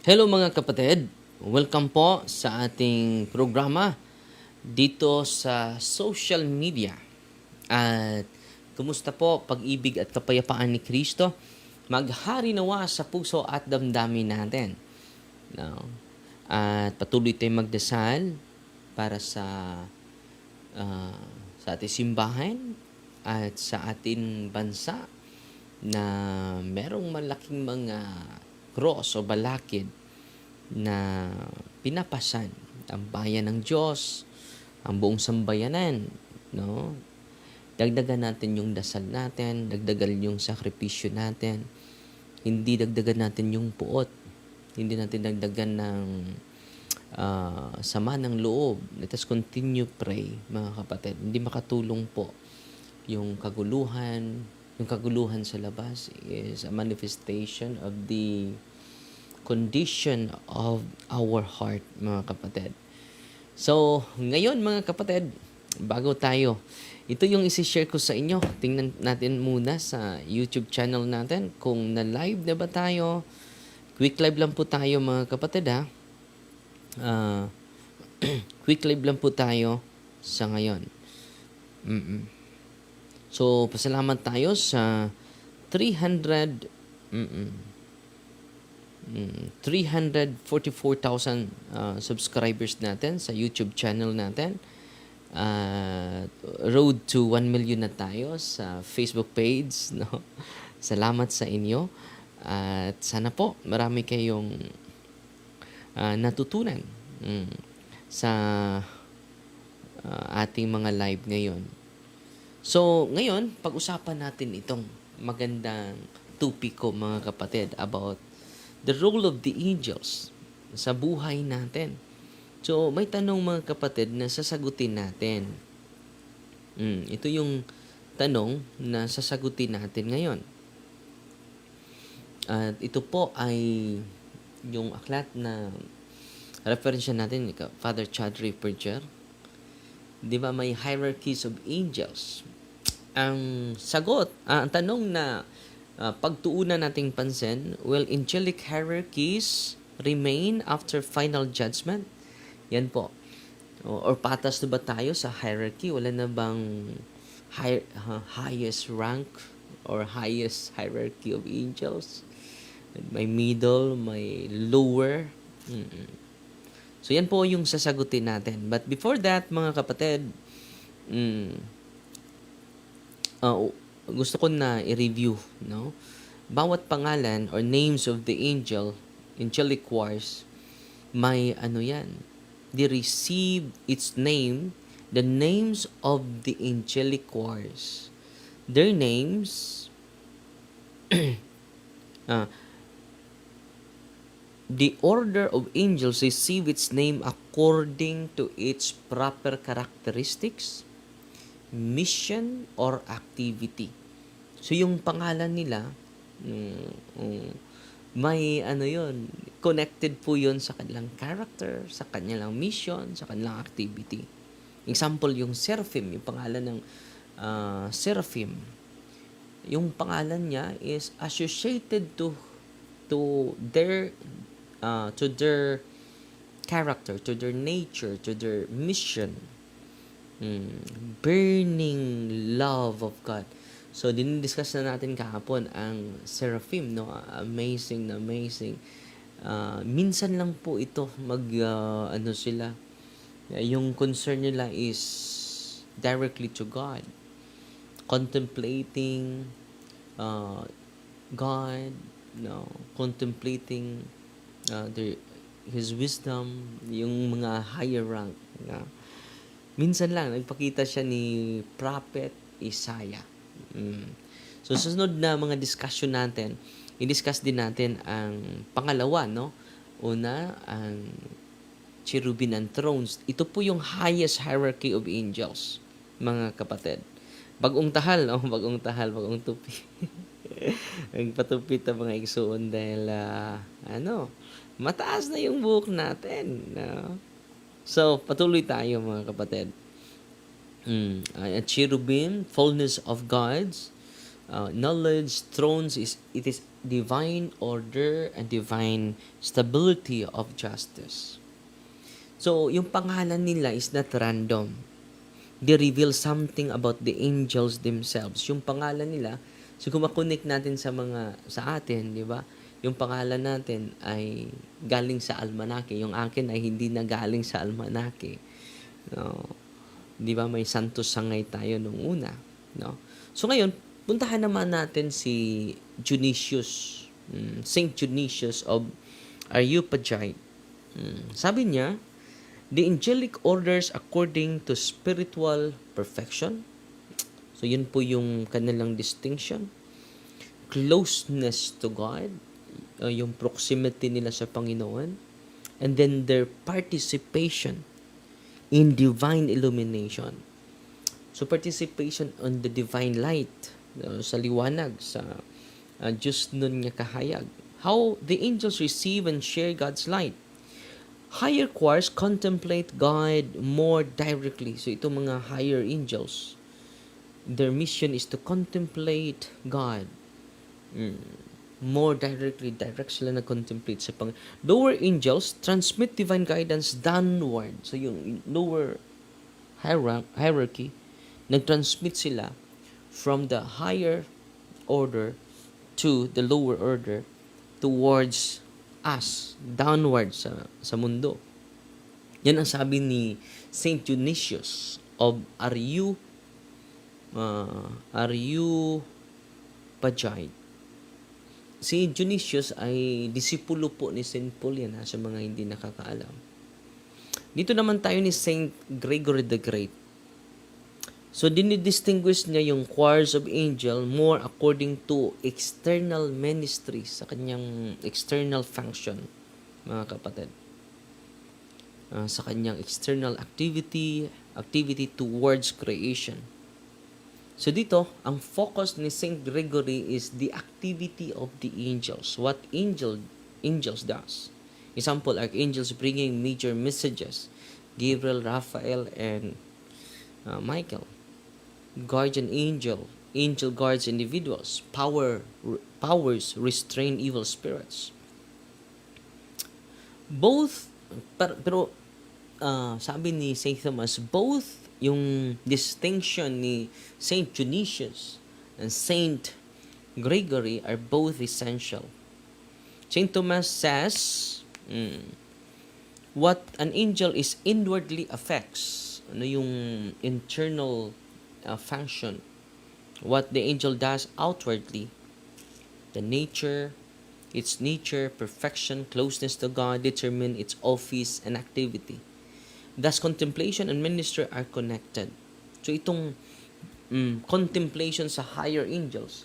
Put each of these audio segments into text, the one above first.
Hello mga kapatid, welcome po sa ating programa dito sa social media. At kumusta po pag-ibig at kapayapaan ni Kristo? Maghari nawa sa puso at damdamin natin. No? At patuloy tayong magdasal para ah, sa ating simbahan at sa ating bansa na merong malaking mga cross o balakid na pinapasan ang bayan ng Diyos, ang buong sambayanan, no? Dagdagan natin yung dasal natin, dagdagan yung sakripisyo natin, hindi dagdagan natin yung puot, hindi natin dagdagan ng sama ng loob. Let us continue pray, mga kapatid. Hindi makatulong po yung kaguluhan sa labas is a manifestation of the condition of our heart, mga kapatid. So, ngayon mga kapatid, bago tayo, ito yung isi-share ko sa inyo. Tingnan natin muna sa YouTube channel natin kung na-live na ba tayo. Quick live lang po tayo mga kapatid ha. Ah, quick live lang po tayo sa ngayon. So, pasalamat tayo sa 300 344,000 subscribers natin sa YouTube channel natin. Road to 1 million na tayo sa Facebook page. No? Salamat sa inyo. At sana po marami kayong natutunan sa ating mga live ngayon. So, ngayon, pag-usapan natin itong magandang topiko mga kapatid about the role of the angels sa buhay natin. So, may tanong mga kapatid na sasagutin natin. Ito yung tanong na sasagutin natin ngayon. At ito po ay yung aklat na referensya natin ni Father Chadri Preacher. Di ba may hierarchies of angels? Ang sagot, ang tanong na pagtuunan nating pansin, will angelic hierarchies remain after final judgment? Yan po. Or patas na ba tayo sa hierarchy? Wala na bang highest rank or highest hierarchy of angels? May middle, may lower. So yan po yung sasagutin natin. But before that, mga kapatid, gusto ko na i-review, no? Bawat pangalan or names of the angelic choirs, may yan. They receive its name, the names of the angelic choirs. Their names, the order of angels receive its name according to its proper characteristics, mission, or activity. So, yung pangalan nila, may yon, connected po yon sa kanilang character, sa kanilang mission, sa kanilang activity. Example, yung Seraphim, yung pangalan ng Seraphim. Yung pangalan niya is associated to their character, to their nature, to their mission. Burning love of God. So, dinidiscuss na natin kahapon ang Seraphim, no? Amazing na amazing. Minsan lang po ito sila. Yung concern nila is directly to God. Contemplating God, no? Contemplating His wisdom, yung mga higher rank. No? Minsan lang, nagpakita siya ni Prophet Isaiah. So, susunod na mga discussion natin, i-discuss din natin ang pangalawa, no? Una, ang cherubim and thrones. Ito po yung highest hierarchy of angels, mga kapatid. Bagong tahal, no? Bagong tupi. Nagpatupit ang mga igsoon dahil, mataas na yung buhok natin, no? So, patuloy tayo mga kapatid. Cherubim, fullness of gods, knowledge, thrones, it is divine order and divine stability of justice. So, yung pangalan nila is not random. They reveal something about the angels themselves. Yung pangalan nila, so kung makonect natin sa atin, di ba? Yung pangalan natin ay galing sa almanake. Yung akin ay hindi na galing sa almanake. No? Di ba? May Santos Sangay tayo nung una. No? So ngayon, puntahan naman natin si Dionysius. Saint Dionysius of Areopagite. Sabi niya, the angelic orders according to spiritual perfection. So, yun po yung kanilang distinction. Closeness to God, yung proximity nila sa Panginoon. And then their participation in divine illumination. So, participation on the divine light, sa liwanag, sa Diyos nun nga kahayag. How the angels receive and share God's light. Higher choirs contemplate God more directly. So, itong mga higher angels, their mission is to contemplate God more directly. Direct sila na contemplate sa lower angels transmit divine guidance downward. So, yung lower hierarchy, nag-transmit sila from the higher order to the lower order towards us, downward sa mundo. Yan ang sabi ni Saint Dionysius of Areopagite. Si Dionysius ay disipulo po ni Saint Paul yan, sa mga hindi nakakaalam. Dito naman tayo ni Saint Gregory the Great. So, dinidistinguish niya yung choirs of angel more according to external ministry, sa kanyang external function, mga kapatid. Sa kanyang external activity towards creation. So, dito, ang focus ni Saint Gregory is the activity of the angels. What angels does. Example, archangels bringing major messages. Gabriel, Raphael, and Michael. Guardian angel guards individuals. Powers restrain evil spirits. Both, pero sabi ni St. Thomas, both yung distinction ni St. Dionysius and St. Gregory are both essential. St. Thomas says, what an angel is inwardly affects, ano yung internal function, what the angel does outwardly, its nature, perfection, closeness to God determine its office and activity. Thus, contemplation and ministry are connected. So, itong contemplation sa higher angels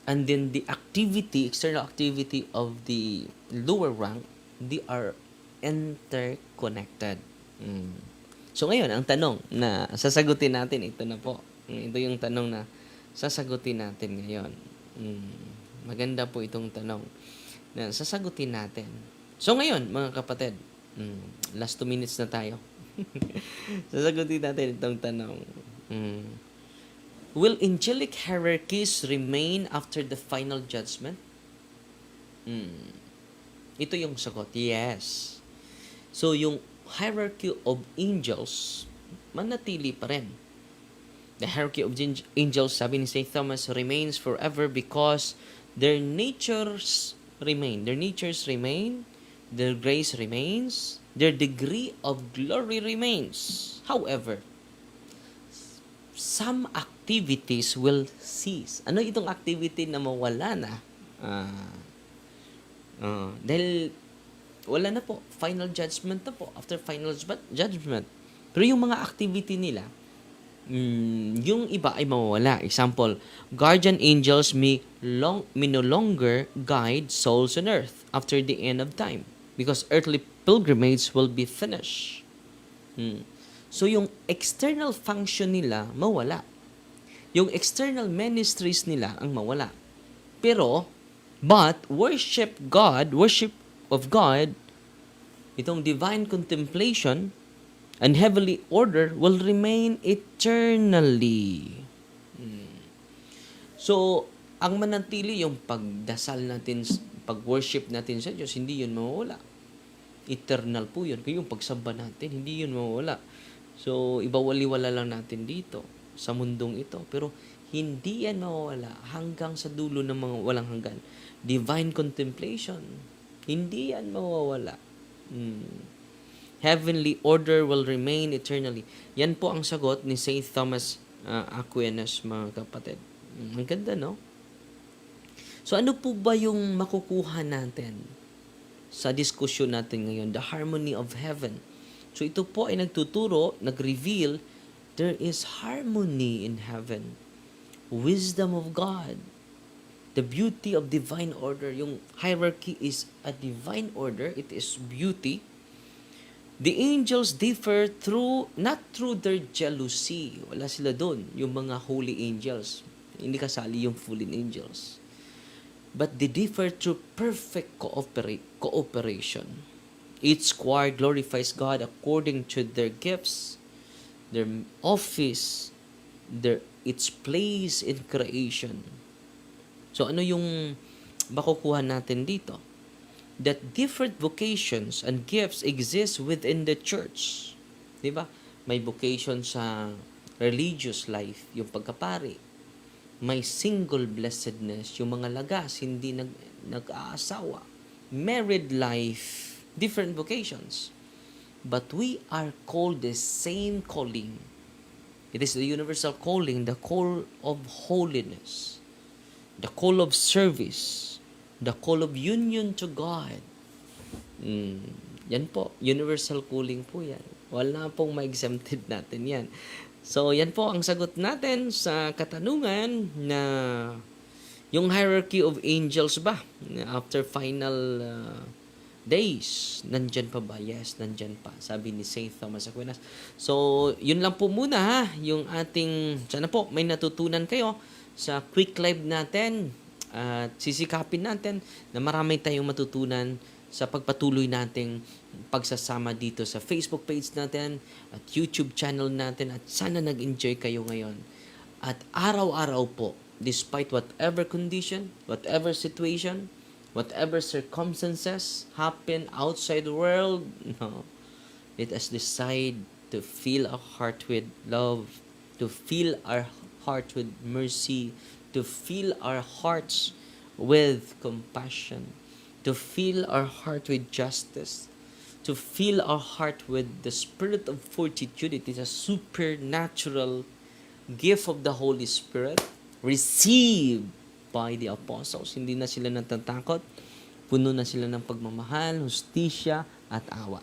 and then the external activity of the lower rank, they are interconnected. So ngayon, ang tanong na sasagutin natin, ito na po. Ito yung tanong na sasagutin natin ngayon. Maganda po itong tanong na sasagutin natin. So ngayon, mga kapatid, last 2 minutes na tayo. Sasagutin natin itong tanong. Will angelic hierarchies remain after the final judgment? Ito yung sagot. Yes. So, yung hierarchy of angels, manatili pa rin. The hierarchy of angels, sabi ni St. Thomas, remains forever because their natures remain. Their natures remain. Their grace remains. Their degree of glory remains. However, some activities will cease. Ano itong activity na mawala na? Dahil wala na po. Final judgment na po. After final judgment. Pero yung mga activity nila, yung iba ay mawawala. Example, guardian angels may no longer guide souls on earth after the end of time because earthly pilgrimage will be finished. So, yung external function nila, mawala. Yung external ministries nila ang mawala. But worship of God, itong divine contemplation and heavenly order will remain eternally. So, ang manatili yung pagdasal natin, pag-worship natin sa Diyos, hindi yun mawawala. Eternal po yun. Kaya yung pagsamba natin, hindi yun mawawala. So, ibawali-wala lang natin dito sa mundong ito. Pero, hindi yan mawawala hanggang sa dulo ng mga walang hanggan. Divine contemplation, hindi yan mawawala. Heavenly order will remain eternally. Yan po ang sagot ni Saint Thomas Aquinas, mga kapatid. Ang ganda, no? So, ano po ba yung makukuha natin sa diskusyon natin ngayon? The harmony of heaven. So, ito po ay nagtuturo, nag-reveal, there is harmony in heaven. Wisdom of God. The beauty of divine order. Yung hierarchy is a divine order. It is beauty. The angels differ not through their jealousy. Wala sila doon. Yung mga holy angels. Hindi kasali yung fallen angels. But they differ through perfect cooperation. Each choir glorifies God according to their gifts, their office, its place in creation. So ano yung makukuha natin dito? That different vocations and gifts exist within the church. Di ba? May vocation sa religious life, yung pagkapari. May single blessedness, yung mga lagas, hindi nag-aasawa. Married life, different vocations. But we are called the same calling. It is the universal calling, the call of holiness, the call of service, the call of union to God. Yan po, universal calling po yan. Wala pong ma-exempted natin yan. So, yan po ang sagot natin sa katanungan na yung hierarchy of angels ba? After final days, nandyan pa ba? Yes, nandyan pa. Sabi ni Saint Thomas Aquinas. So, yun lang po muna ha. Yung ating, sana po, may natutunan kayo sa quick live natin. At sisikapin natin na marami tayong matutunan sa pagpatuloy nating pagsasama dito sa Facebook page natin at YouTube channel natin, at sana nag-enjoy kayo ngayon. At araw-araw po, despite whatever condition, whatever situation, whatever circumstances happen outside the world, no, let us decide to fill our heart with love, to fill our heart with mercy, to fill our hearts with compassion, to fill our heart with justice, to fill our heart with the spirit of fortitude. It is a supernatural gift of the Holy Spirit received by the apostles. Hindi na sila natatakot. Puno na sila ng pagmamahal, hustisya, at awa.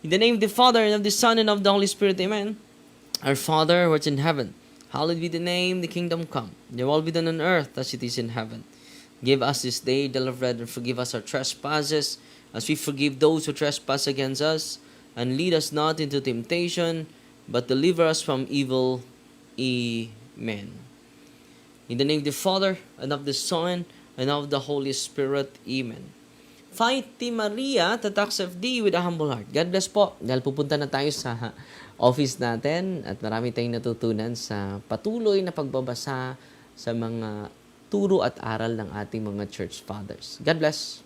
In the name of the Father, and of the Son, and of the Holy Spirit, Amen. Our Father, who art in heaven, hallowed be the name, the kingdom come. Your will be done on earth as it is in heaven. Give us this day daily bread, and forgive us our trespasses, as we forgive those who trespass against us. And lead us not into temptation, but deliver us from evil. Amen. In the name of the Father, and of the Son, and of the Holy Spirit. Amen. Fighty Maria, Tatax FD with a humble heart. God bless po. Dahil pupunta na tayo sa office natin at marami tayong natutunan sa patuloy na pagbabasa sa mga turo at aral ng ating mga church fathers. God bless.